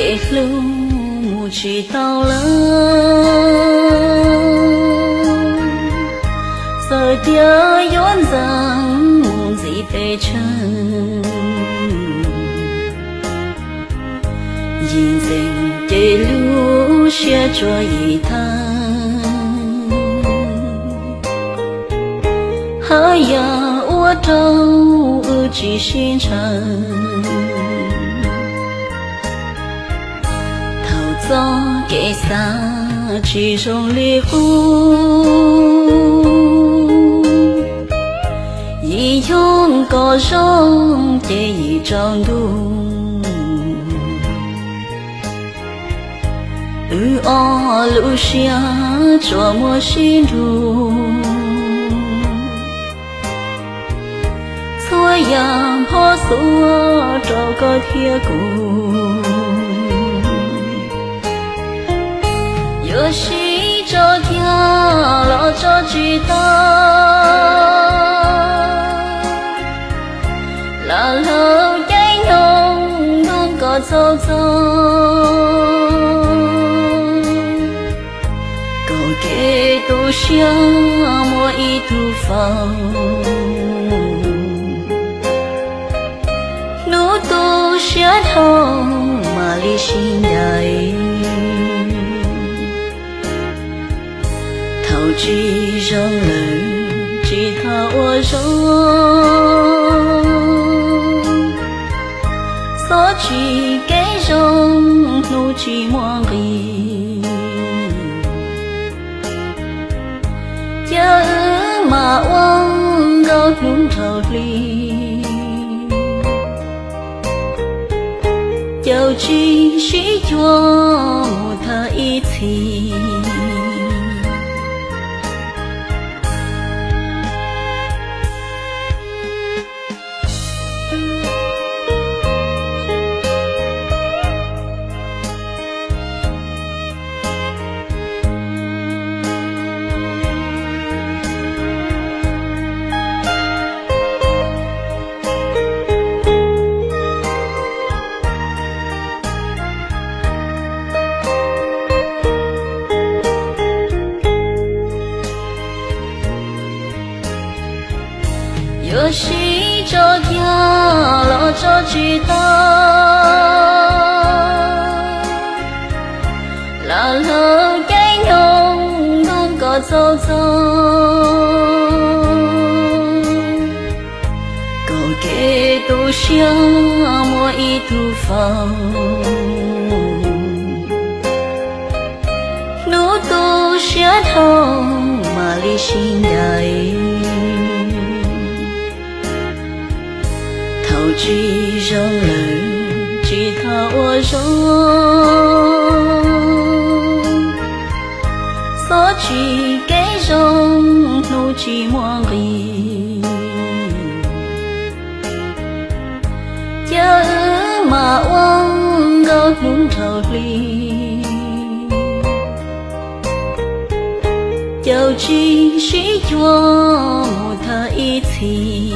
给路母去到了，色调远zan几杯尘，人生的路学着一趟，还要我都记心肠。走给洒其中礼物，一用高容的一张路，路下琢磨心路，错样婆娑找个铁骨。有时就跳了就知道，老路给侬能够走走，高给都想摸一途风，路都下头马里心来。陶记让人记他我容，所记给容怒气莫比，有马往高路头里，有继续做他一起。有时就跳了就知道，老路给侬能够走走，高给都想摸一途风，路都下头马里心来。陶记让人记他我容，所记给容怒气莫比，有马往高路头里，有继续琢磨他一起。